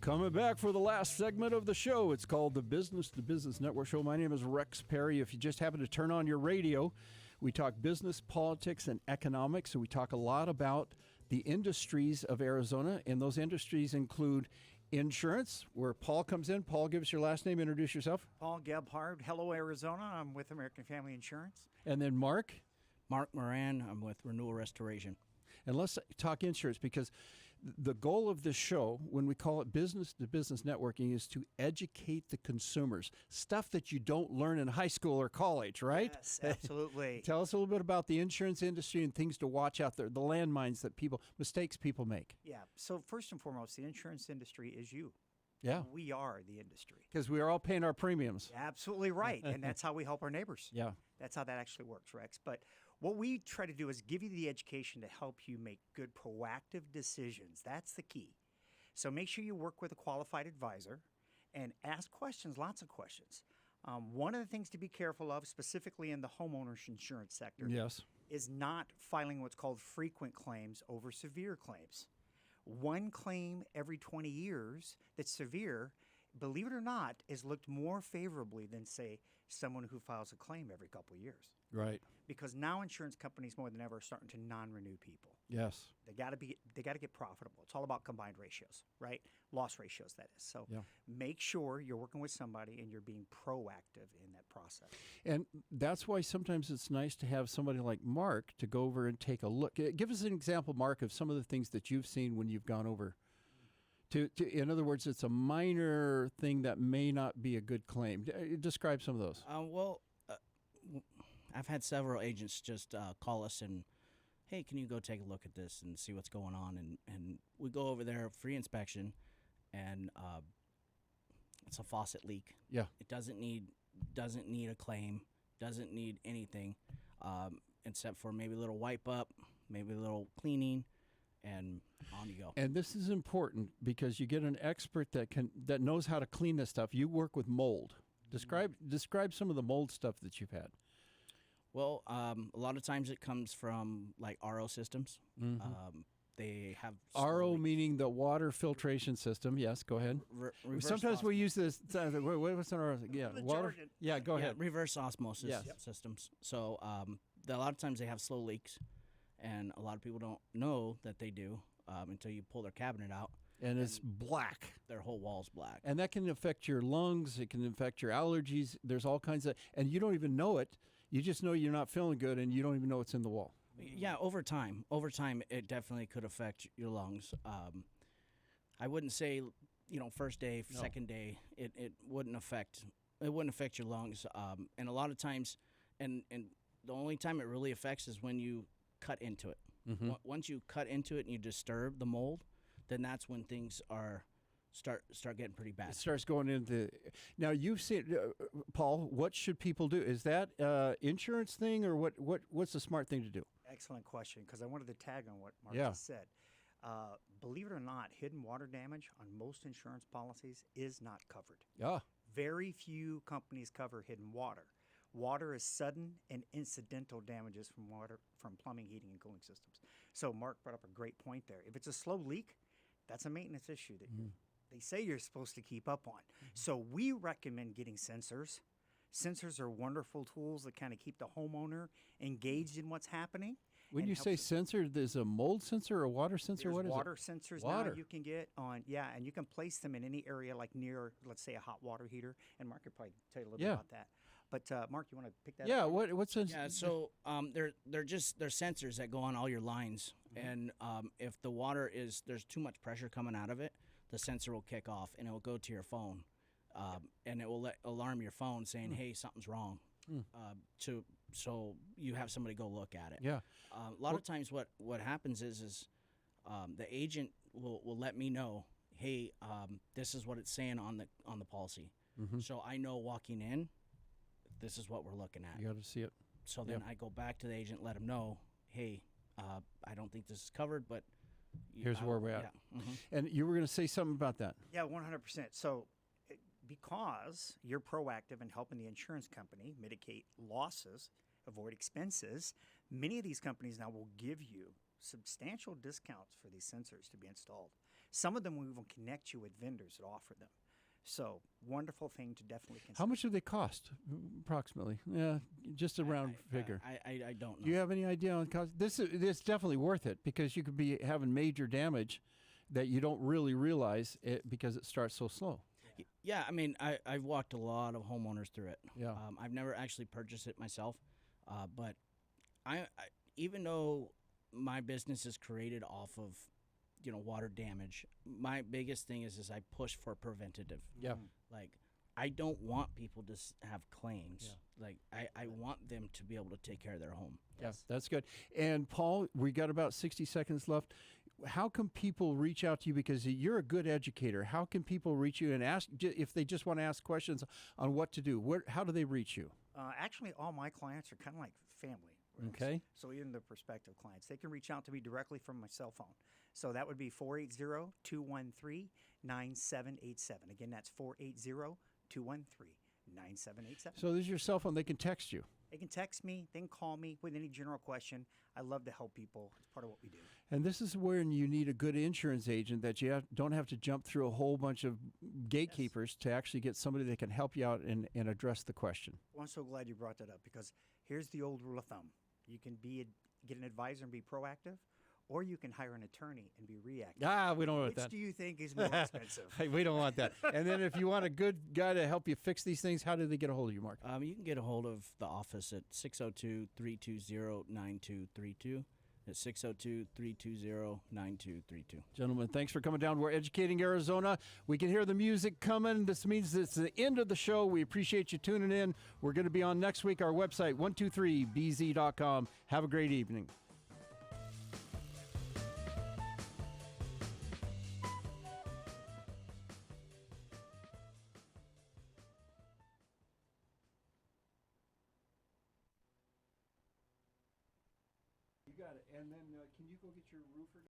Coming back for the last segment of the show. It's called the Business to Business Network Show. My name is Rex Perry. If you just happen to turn on your radio, we talk business, politics, and economics. So we talk a lot about the industries of Arizona, and those industries include insurance, where Paul comes in. Paul, give us your last name. Introduce yourself. Paul GEBHARD. Hello, Arizona. I'm with American Family Insurance. And then Mark. Mark Moran. I'm with Renewal Restoration. And let's talk insurance, because the goal of this show, when we call it business to business networking, is to educate the consumers. Stuff that you don't learn in high school or college, right? Yes, absolutely. Tell us a little bit about the insurance industry and things to watch out there, the landmines that mistakes people make. Yeah. So first and foremost, the insurance industry is you. Yeah. We are the industry. Because we are all paying our premiums. Absolutely right. And that's how we help our neighbors. Yeah. That's how that actually works, Rex. But what we try to do is give you the education to help you make good proactive decisions. That's the key. So make sure you work with a qualified advisor and ask questions, lots of questions. One of the things to be careful of, specifically in the homeowners insurance sector, Yes. is not filing what's called frequent claims over severe claims. One claim every 20 years that's severe, believe it or not, is looked more favorably than, say, someone who files a claim every couple of years. Right. Because now insurance companies more than ever are starting to non-renew people. Yes. They got to get profitable. It's all about combined ratios, right? Loss ratios, that is. So make sure you're working with somebody and you're being proactive in that process. And that's why sometimes it's nice to have somebody like Mark to go over and take a look. Give us an example, Mark, of some of the things that you've seen when you've gone over. In other words, it's a minor thing that may not be a good claim. Describe some of those. I've had several agents just call us and, hey, can you go take a look at this and see what's going on? And we go over there, free inspection, and it's a faucet leak. Yeah. It doesn't need a claim, doesn't need anything, except for maybe a little wipe up, maybe a little cleaning, and on you go. And this is important because you get an expert that knows how to clean this stuff. You work with mold. Describe some of the mold stuff that you've had. Well, a lot of times it comes from like RO systems. Mm-hmm. They have RO meaning the water filtration system. Yes, go ahead. Sometimes we use this. What's an RO? Yeah, water. Yeah, go ahead. Reverse osmosis systems. So a lot of times they have slow leaks, and a lot of people don't know that they do until you pull their cabinet out. And it's black. Their whole wall's black. And that can affect your lungs. It can affect your allergies. There's all kinds of, and you don't even know it. You just know you're not feeling good, and you don't even know it's in the wall. Yeah, over time, it definitely could affect your lungs. I wouldn't say, first day, second day, it wouldn't affect your lungs. And a lot of times, and the only time it really affects is when you cut into it. Mm-hmm. Once you cut into it and you disturb the mold, then that's when things start getting pretty bad. It starts going into. Now you've seen, Paul. What should people do? Is that insurance thing, or what's the smart thing to do? Excellent question, because I wanted to tag on what Mark just said. Believe it or not, hidden water damage on most insurance policies is not covered. Yeah. Very few companies cover hidden water. Water is sudden and incidental damages from plumbing, heating, and cooling systems. So Mark brought up a great point there. If it's a slow leak, that's a maintenance issue that they say you're supposed to keep up on. So we recommend getting sensors. Sensors are wonderful tools that kind of keep the homeowner engaged in what's happening. When you say sensor, there's a mold sensor or a water sensor? There's what is water it? sensors water. now you can get on, and you can place them in any area like near, let's say, a hot water heater. And Mark could probably tell you a little bit about that. But Mark, you want to pick that up? Yeah, what's this? Yeah, so they're sensors that go on all your lines, and if the water there's too much pressure coming out of it, the sensor will kick off and it will go to your phone, and it will alarm your phone saying, "Hey, something's wrong." So you have somebody go look at it. Yeah. A lot of times, what happens is the agent will let me know, "Hey, this is what it's saying on the policy," so I know walking in, this is what we're looking at. You got to see it. So then I go back to the agent, let him know, hey, I don't think this is covered, but here's where we're at. Yeah. And you were going to say something about that. Yeah, 100%. So because you're proactive in helping the insurance company mitigate losses, avoid expenses, many of these companies now will give you substantial discounts for these sensors to be installed. Some of them will even connect you with vendors that offer them. So wonderful thing to definitely consider. How much do they cost, approximately? Yeah, just a round figure. I don't know. Do you have any idea on cost? It's definitely worth it because you could be having major damage that you don't really realize it because it starts so slow. Yeah, I mean, I've walked a lot of homeowners through it. Yeah. I've never actually purchased it myself, but I even though my business is created off of, water damage, my biggest thing is I push for preventative. Yeah. Like, I don't want people to have claims. Like, I want them to be able to take care of their home. Yeah, that's good. And Paul, we got about 60 seconds left. How can people reach out to you? Because you're a good educator. How can people reach you and ask if they just want to ask questions on what to do? How do they reach you? Actually, all my clients are kind of like family. Okay. So even the prospective clients, they can reach out to me directly from my cell phone. So that would be 480-213-9787. Again, that's 480-213-9787. So this is your cell phone. They can text you. They can text me, they can call me with any general question. I love to help people. It's part of what we do. And this is where you need a good insurance agent that you don't have to jump through a whole bunch of gatekeepers to actually get somebody that can help you out and address the question. Well, I'm so glad you brought that up because here's the old rule of thumb. You can get an advisor and be proactive, or you can hire an attorney and be reactive. We don't want Which that. do you think is more expensive? Hey, we don't want that. And then if you want a good guy to help you fix these things, how do they get a hold of you, Mark? You can get a hold of the office at 602-320-9232. It's 602-320-9232. Gentlemen, thanks for coming down. We're educating Arizona. We can hear the music coming. This means it's the end of the show. We appreciate you tuning in. We're going to be on next week. Our website, 123bz.com. Have a great evening. You got it. And then can you go get your roofer?